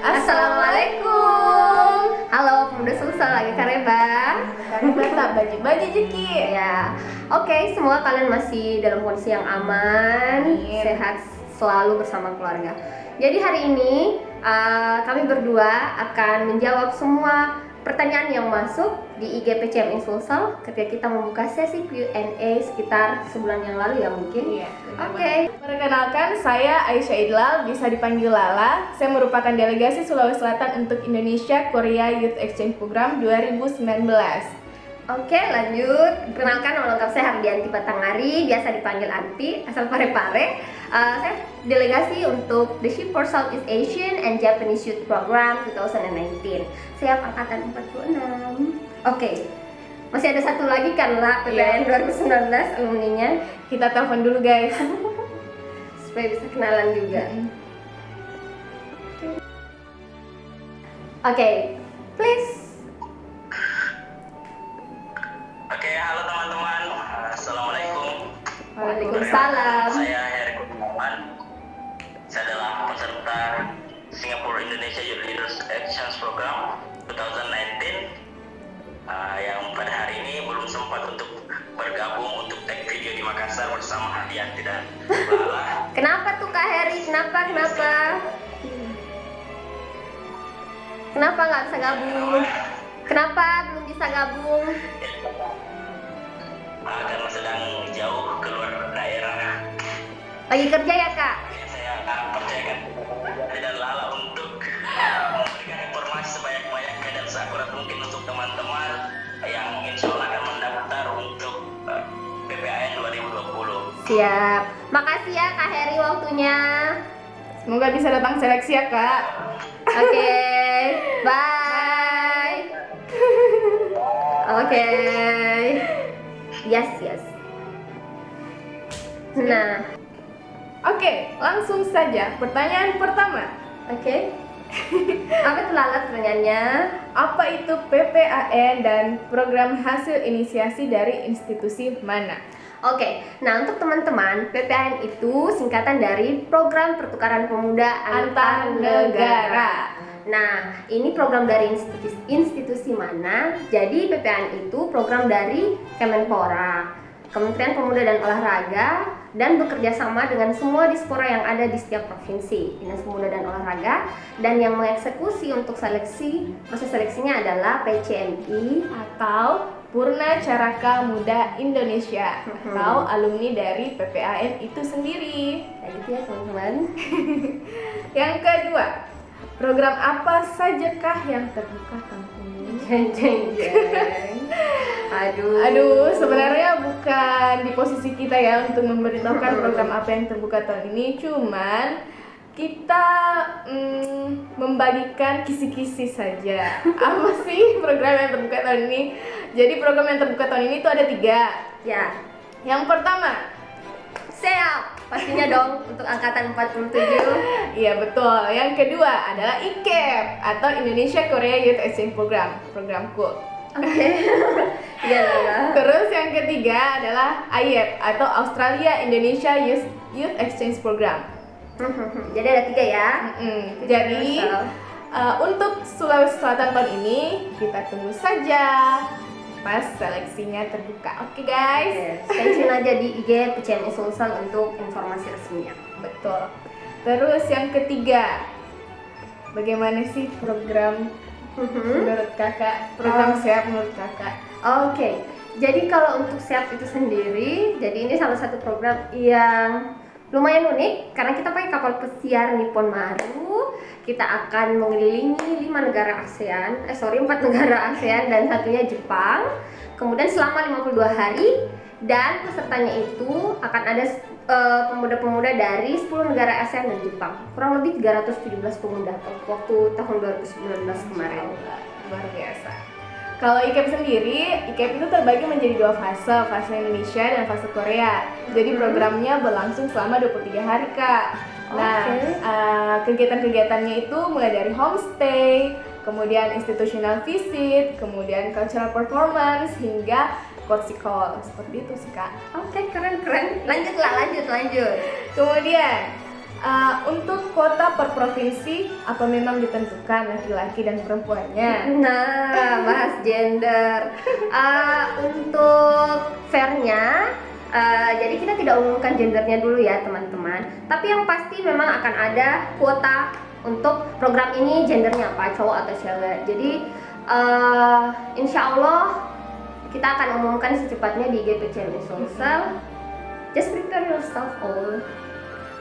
Assalamualaikum. Halo pemuda Sulsel, lagi Kareba. Kareba tak baju jeki. Ya, oke, semua kalian masih dalam kondisi yang aman, sehat selalu bersama keluarga. Jadi hari ini kami berdua akan menjawab semua pertanyaan yang masuk di IG PCMI Sulsel ketika kita membuka sesi Q&A sekitar sebulan yang lalu ya mungkin. Iya. Oke. Perkenalkan, saya Aisyah Idlal, bisa dipanggil Lala. Saya merupakan delegasi Sulawesi Selatan untuk Indonesia Korea Youth Exchange Program 2019. Oke, lanjut. Perkenalkan, nama lengkap saya Hardianti Batangari, biasa dipanggil Anti, asal Parepare. Saya delegasi untuk The Ship for Southeast Asian and Japanese Youth Program 2019. Saya angkatan 46. Oke, masih ada satu lagi kan lah, PPN 2019 alumninya. Kita telepon dulu guys. Supaya bisa kenalan juga. Oke, please. Oke, halo teman-teman. Assalamualaikum. Waalaikumsalam. Saya Heri Kurniawan. Saya adalah peserta Singapore Indonesia Youth Leaders Exchange Program 2019 yang pada hari ini belum sempat untuk bergabung untuk take video di Makassar bersama Hardianti dan Lala. Kenapa tuh Kak Heri? Kenapa? Kenapa nggak bisa gabung? Kenapa belum bisa gabung? Karena sedang jauh keluar daerah. Lagi kerja ya Kak? Saya akan percayakan Hardianti dan Lala untuk memberikan informasi sebanyak-banyaknya dan seakurat mungkin untuk teman-teman yang insya Allah akan mendaftar untuk PPAN 2020. Siap. Makasih ya Kak Heri waktunya. Semoga bisa datang seleksi ya kak. Oke, bye. Oke. Yes. Nah, Oke, langsung saja. Pertanyaan pertama. oke. Apa tuh Lala pertanyaannya? Apa itu PPAN dan program hasil inisiasi dari institusi mana? Oke, nah untuk teman-teman, PPAN itu singkatan dari Program Pertukaran Pemuda Antar Negara. Nah, ini program dari institusi mana? Jadi PPAN itu program dari Kemenpora, Kementerian Pemuda dan Olahraga, dan bekerja sama dengan semua dispora yang ada di setiap provinsi, Dinas Pemuda dan Olahraga, dan yang mengeksekusi untuk proses seleksinya adalah PCMI Atau Purna Caraka Muda Indonesia, atau alumni dari PPAN itu sendiri. Kayak gitu ya teman-teman. Yang kedua, program apa sajakah yang terbuka tahun ini? Jeng. Aduh, sebenarnya bukan di posisi kita ya untuk memberitahukan program apa yang terbuka tahun ini, cuman kita membagikan kisi-kisi saja. Apa sih program yang terbuka tahun ini? Jadi program yang terbuka tahun ini itu ada 3. Ya, Yang pertama, siap. Pastinya dong untuk angkatan 47. iya betul. Yang kedua adalah IKEP atau Indonesia Korea Youth Exchange Program, programku. Oke. Iya Lala. Terus yang ketiga adalah AYEP atau Australia Indonesia Youth Exchange Program. Jadi ada 3 ya. Jadi untuk Sulawesi Selatan tahun ini kita tunggu saja pas seleksinya terbuka. Oke guys. Stay tune aja di IG PCMI Sulsel untuk informasi resminya. Betul. Terus yang ketiga, bagaimana sih program menurut kakak? Program siap menurut kakak? Oke. Jadi kalau untuk SEAP itu sendiri, jadi ini salah satu program yang lumayan unik karena kita pakai kapal pesiar Nippon Maru. Kita akan mengelilingi 4 negara ASEAN dan satunya Jepang. Kemudian selama 52 hari, dan pesertanya itu akan ada pemuda-pemuda dari 10 negara ASEAN dan Jepang. Kurang lebih 317 pemuda waktu tahun 2019 kemarin. Luar biasa. Kalau IKEP sendiri, IKEP itu terbagi menjadi 2 fase Indonesia dan fase Korea. Jadi programnya berlangsung selama 23 hari, Kak. Nah, kegiatan-kegiatannya itu mulai dari homestay, kemudian institutional visit, kemudian cultural performance, hingga courtesy call. Seperti itu sih, Kak. Oke, keren. Lanjut. Kemudian Untuk kota per provinsi apa memang ditentukan laki-laki dan perempuannya? Nah, bahas gender. Untuk fairnya, jadi kita tidak umumkan gendernya dulu ya teman-teman. Tapi yang pasti memang akan ada kuota untuk program ini, gendernya apa, cowok atau cewek. Jadi insya Allah kita akan umumkan secepatnya di GPCMI Sulsel. Just prepare yourself all.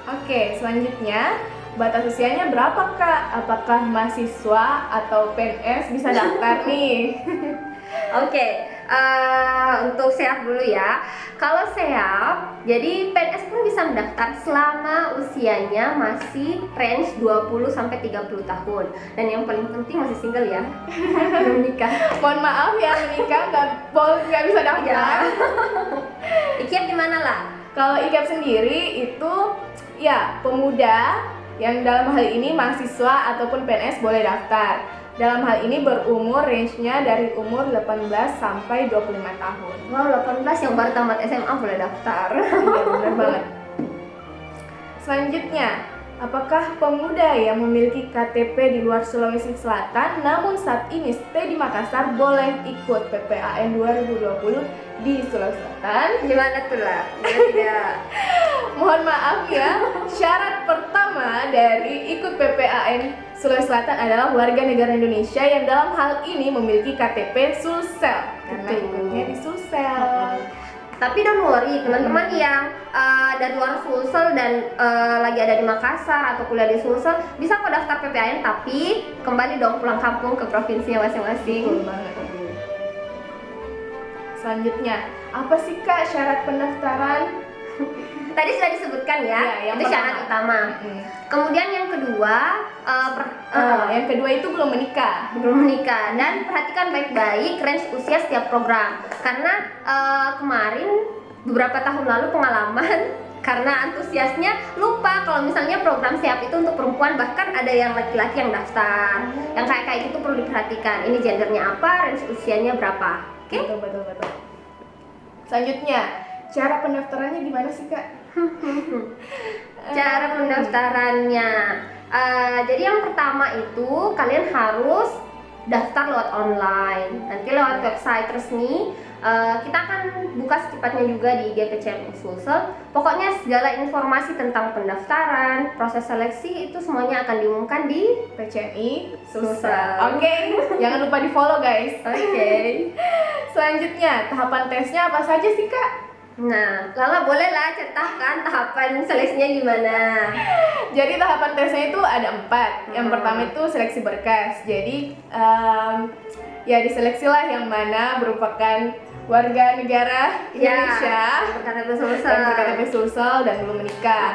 Oke, selanjutnya batas usianya berapa Kak? Apakah mahasiswa atau PNS bisa daftar nih? Oke, untuk SEAP dulu ya. Kalau SEAP, jadi PNS pun bisa mendaftar selama usianya masih range 20 sampai 30 tahun. Dan yang paling penting masih single ya. Belum nikah. Mohon maaf ya, menikah nggak bisa daftar. IKIAP gimana lah? Kalau IKEP sendiri itu ya pemuda yang dalam hal ini mahasiswa ataupun PNS boleh daftar. Dalam hal ini berumur range-nya dari umur 18 sampai 25 tahun. Wow, 18 yang baru tamat SMA boleh daftar. Iya, benar banget. Selanjutnya, apakah pemuda yang memiliki KTP di luar Sulawesi Selatan namun saat ini stay di Makassar boleh ikut PPAN 2020 di Sulawesi Selatan? Gimana tuh lah? Tidak. Mohon maaf ya, syarat pertama dari ikut PPAN Sulawesi Selatan adalah warga negara Indonesia yang dalam hal ini memiliki KTP Sulsel karena ikutnya di Sulsel. Tapi don't worry, teman-teman yang dari luar Sulsel dan lagi ada di Makassar atau kuliah di Sulsel bisa kok daftar PPAN, tapi kembali dong pulang kampung ke provinsinya masing-masing. Betul banget. Selanjutnya, apa sih Kak syarat pendaftaran? Tadi sudah disebutkan ya, yang itu syarat utama. Kemudian yang kedua, yang kedua itu belum menikah. belum menikah, dan perhatikan baik-baik range usia setiap program. Karena kemarin beberapa tahun lalu pengalaman karena antusiasnya lupa kalau misalnya program SEAP itu untuk perempuan, bahkan ada yang laki-laki yang daftar. Yang kayak gitu perlu diperhatikan. Ini gendernya apa, range usianya berapa. Oke? Betul. Selanjutnya, cara pendaftarannya gimana sih Kak? Cara pendaftarannya, jadi yang pertama itu kalian harus daftar lewat online. Nanti lewat website resmi, kita akan buka secepatnya juga di GPCMI Sulsel. Pokoknya segala informasi tentang pendaftaran, proses seleksi itu semuanya akan diumumkan di PCMI Sulsel. Oke, jangan lupa di follow guys. Oke. Selanjutnya, tahapan tesnya apa saja sih Kak? Nah, Lala bolehlah ceritakan tahapan seleksinya gimana? Jadi tahapan tesnya itu ada 4. Yang pertama itu seleksi berkas. Jadi ya diseleksilah yang mana merupakan warga negara Indonesia berKTP dan Sulsel. berKTP Sulsel dan belum menikah.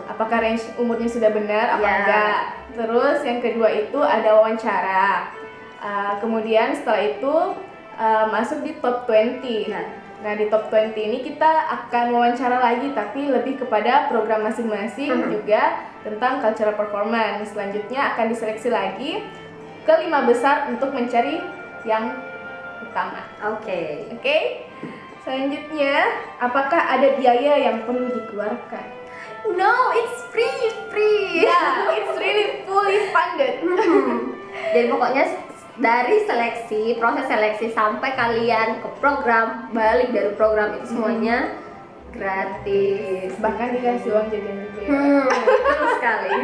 Apakah range umurnya sudah benar apa enggak? Terus yang kedua itu ada wawancara. Kemudian setelah itu masuk di top 20. Nah di top 20 ini kita akan wawancara lagi, tapi lebih kepada program masing-masing juga tentang cultural performance. Selanjutnya akan diseleksi lagi ke 5 besar untuk mencari yang utama. Oke. Selanjutnya, apakah ada biaya yang perlu dikeluarkan? No, it's free. Yeah, it's really fully funded. Jadi pokoknya dari proses seleksi sampai kalian ke program, balik dari program itu semuanya gratis. Bahkan dikasih uang jajan juga ya. Betul sekali.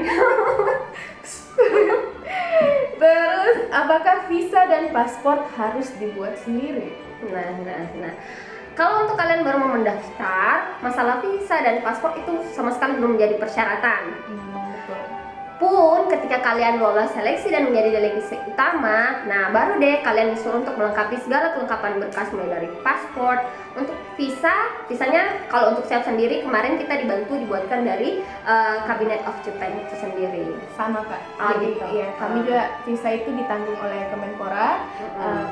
Terus, apakah visa dan paspor harus dibuat sendiri? Nah. Kalau untuk kalian baru mau mendaftar, masalah visa dan paspor itu sama sekali belum menjadi persyaratan. Betul. Pun ketika kalian lolos seleksi dan menjadi delegasi utama, nah baru deh kalian disuruh untuk melengkapi segala kelengkapan berkas mulai dari paspor. Untuk visanya kalau untuk SEAP sendiri kemarin kita dibantu dibuatkan dari Cabinet of Japan itu sendiri. Sama Kak. Oh, Jadi gitu. ya kami juga visa itu ditanggung oleh Kemenpora.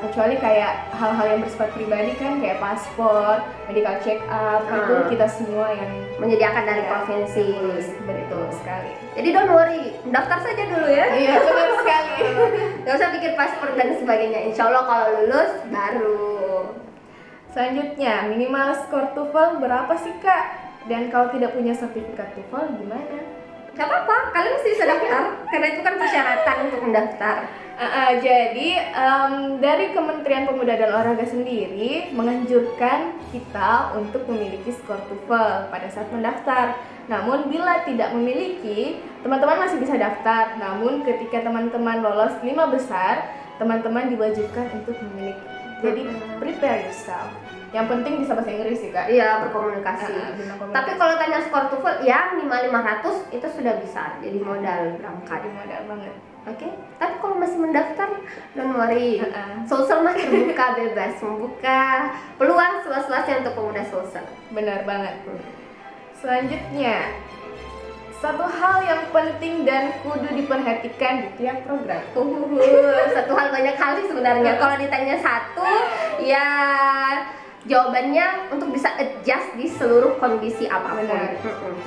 Kecuali kayak hal-hal yang bersifat pribadi kan kayak paspor, medical check up itu kita semua yang menyediakan dari provinsi. Betul sekali. Jadi don't worry, daftar saja dulu ya. Iya benar sekali. Gak usah pikir paspor dan sebagainya. Insya Allah kalau lulus baru. Selanjutnya, minimal skor TOEFL berapa sih Kak? Dan kalau tidak punya sertifikat TOEFL gimana? Gak apa-apa, kalian mesti bisa daftar karena itu kan persyaratan untuk mendaftar. Jadi dari Kementerian Pemuda dan Olahraga sendiri menganjurkan kita untuk memiliki skor TOEFL pada saat mendaftar. Namun bila tidak memiliki, teman-teman masih bisa daftar. Namun ketika teman-teman lolos 5 besar, teman-teman diwajibkan untuk memiliki. Jadi prepare yourself. Yang penting bisa bahasa Inggris sih, Kak. Iya, berkomunikasi. Tapi kalau tanya skor TOEFL ya minimal 500 itu sudah bisa jadi modal berangkat. Jadi modal banget. Oke, tapi kalau masih mendaftar, don't worry. Sulsel mah terbuka bebas, membuka peluang seluas-luasnya untuk pemuda Sulsel. Benar banget. Selanjutnya, satu hal yang penting dan kudu diperhatikan di tiap program. Satu hal banyak hal sih sebenarnya. Kalau ditanya satu, ya jawabannya untuk bisa adjust di seluruh kondisi apapun.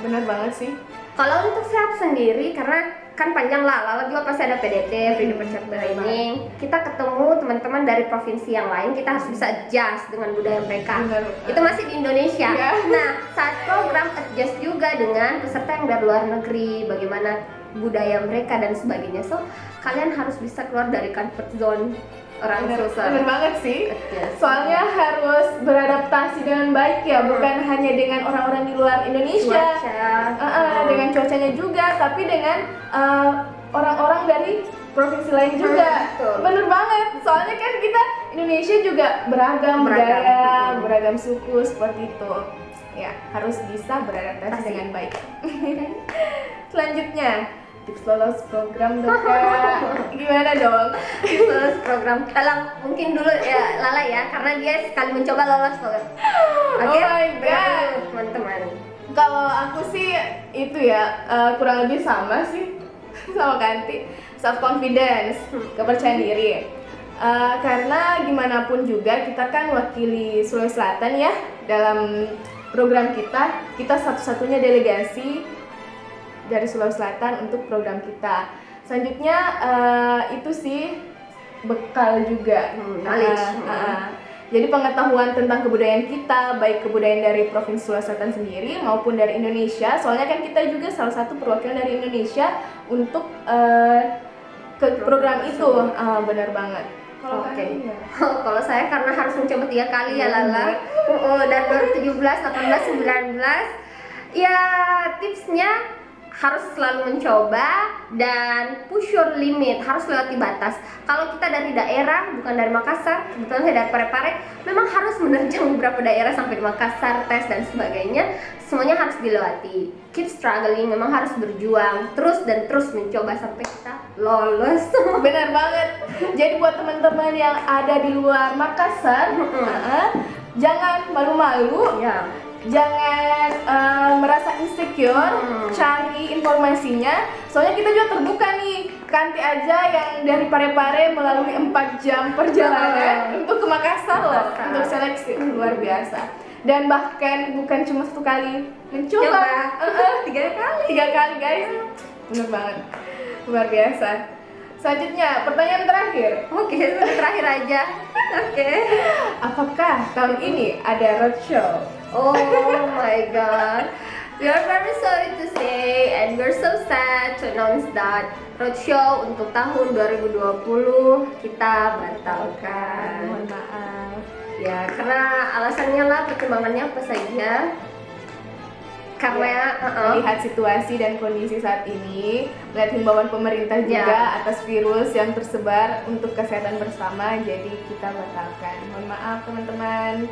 Benar banget sih. Kalau untuk SEAP sendiri, karena kan panjang lah, lalu juga pasti ada PDT, Free Departure Training. Kita ketemu teman-teman dari provinsi yang lain, kita harus bisa adjust dengan budaya mereka. Itu masih di Indonesia. Nah, saat program adjust juga dengan peserta yang dari luar negeri, bagaimana budaya mereka dan sebagainya. So, kalian harus bisa keluar dari comfort zone orang Sulsel. Bener banget sih. Soalnya harus beradaptasi dengan baik ya, bukan hanya dengan orang-orang di luar Indonesia. Dengan cuacanya juga, tapi dengan orang-orang dari provinsi lain juga. Bener banget. Soalnya kan kita Indonesia juga beragam budaya, beragam suku seperti itu. Ya, harus bisa beradaptasi dengan baik. Selanjutnya, tips lolos program dong, Kak. Gimana dong? Tips lolos program. Mungkin dulu ya Lala ya, karena dia sekali mencoba lolos program. Oke? Oh my god, teman-teman. Kalau aku sih itu ya kurang lebih sama sih sama Kanti, self confidence, kepercayaan diri. Karena gimana pun juga kita kan wakili Sulawesi Selatan ya dalam program kita satu-satunya delegasi dari Sulawesi Selatan untuk program kita. Selanjutnya itu sih bekal juga, knowledge. Jadi pengetahuan tentang kebudayaan kita, baik kebudayaan dari Provinsi Sulawesi Selatan sendiri maupun dari Indonesia. Soalnya kan kita juga salah satu perwakilan dari Indonesia untuk ke program itu. Benar banget. Oke. Kalau saya karena harus mencoba 3 kali ya Lala. Dan 2017, 18, 19. Ya tipsnya harus selalu mencoba dan push your limit, harus lewati batas. Kalau kita dari daerah, bukan dari Makassar, kebetulan saya dari Parepare, memang harus menerjang beberapa daerah sampai di Makassar, tes dan sebagainya. Semuanya harus dilewati. Keep struggling, memang harus berjuang terus dan terus mencoba sampai kita lolos. Benar banget. Jadi buat teman-teman yang ada di luar Makassar, jangan malu-malu. Ya. Jangan merasa insecure, cari informasinya. Soalnya kita juga terbuka nih. Kanti aja yang dari Parepare melalui 4 jam perjalanan untuk ke Makassar loh, untuk seleksi. Luar biasa. Dan bahkan bukan cuma 1 kali mencoba, 3 kali guys. Bener banget, luar biasa. Selanjutnya, pertanyaan terakhir. Oke, terakhir aja. Oke. Apakah tahun ini ada roadshow? Oh my god. We are very sorry to say and we're so sad to announce that roadshow untuk tahun 2020 kita batalkan. Mohon maaf. Ya, karena alasannya lah, pertimbangannya apa saja. Karena melihat situasi dan kondisi saat ini, melihat himbauan pemerintah juga atas virus yang tersebar untuk kesehatan bersama, jadi kita batalkan. Mohon maaf teman-teman.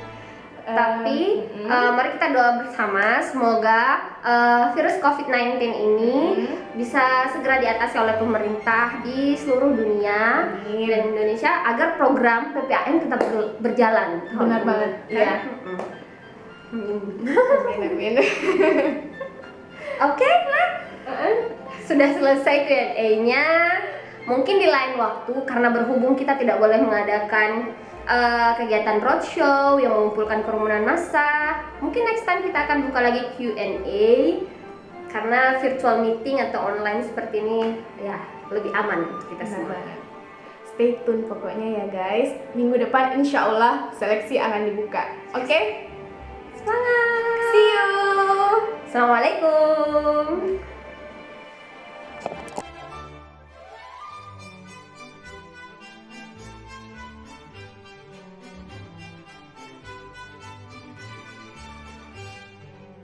Tapi mari kita doa bersama, semoga virus COVID-19 ini bisa segera diatasi oleh pemerintah di seluruh dunia dan Indonesia agar program PPAN tetap berjalan. Benar banget. Ya. Amin. Oke lah, sudah selesai Q&A-nya. Mungkin di lain waktu, karena berhubung kita tidak boleh mengadakan kegiatan roadshow yang mengumpulkan kerumunan massa, mungkin next time kita akan buka lagi Q&A, karena virtual meeting atau online seperti ini ya lebih aman untuk kita semua. Stay tune pokoknya ya guys. Minggu depan insya Allah seleksi akan dibuka. Oke? Semangat! See you! Assalamualaikum!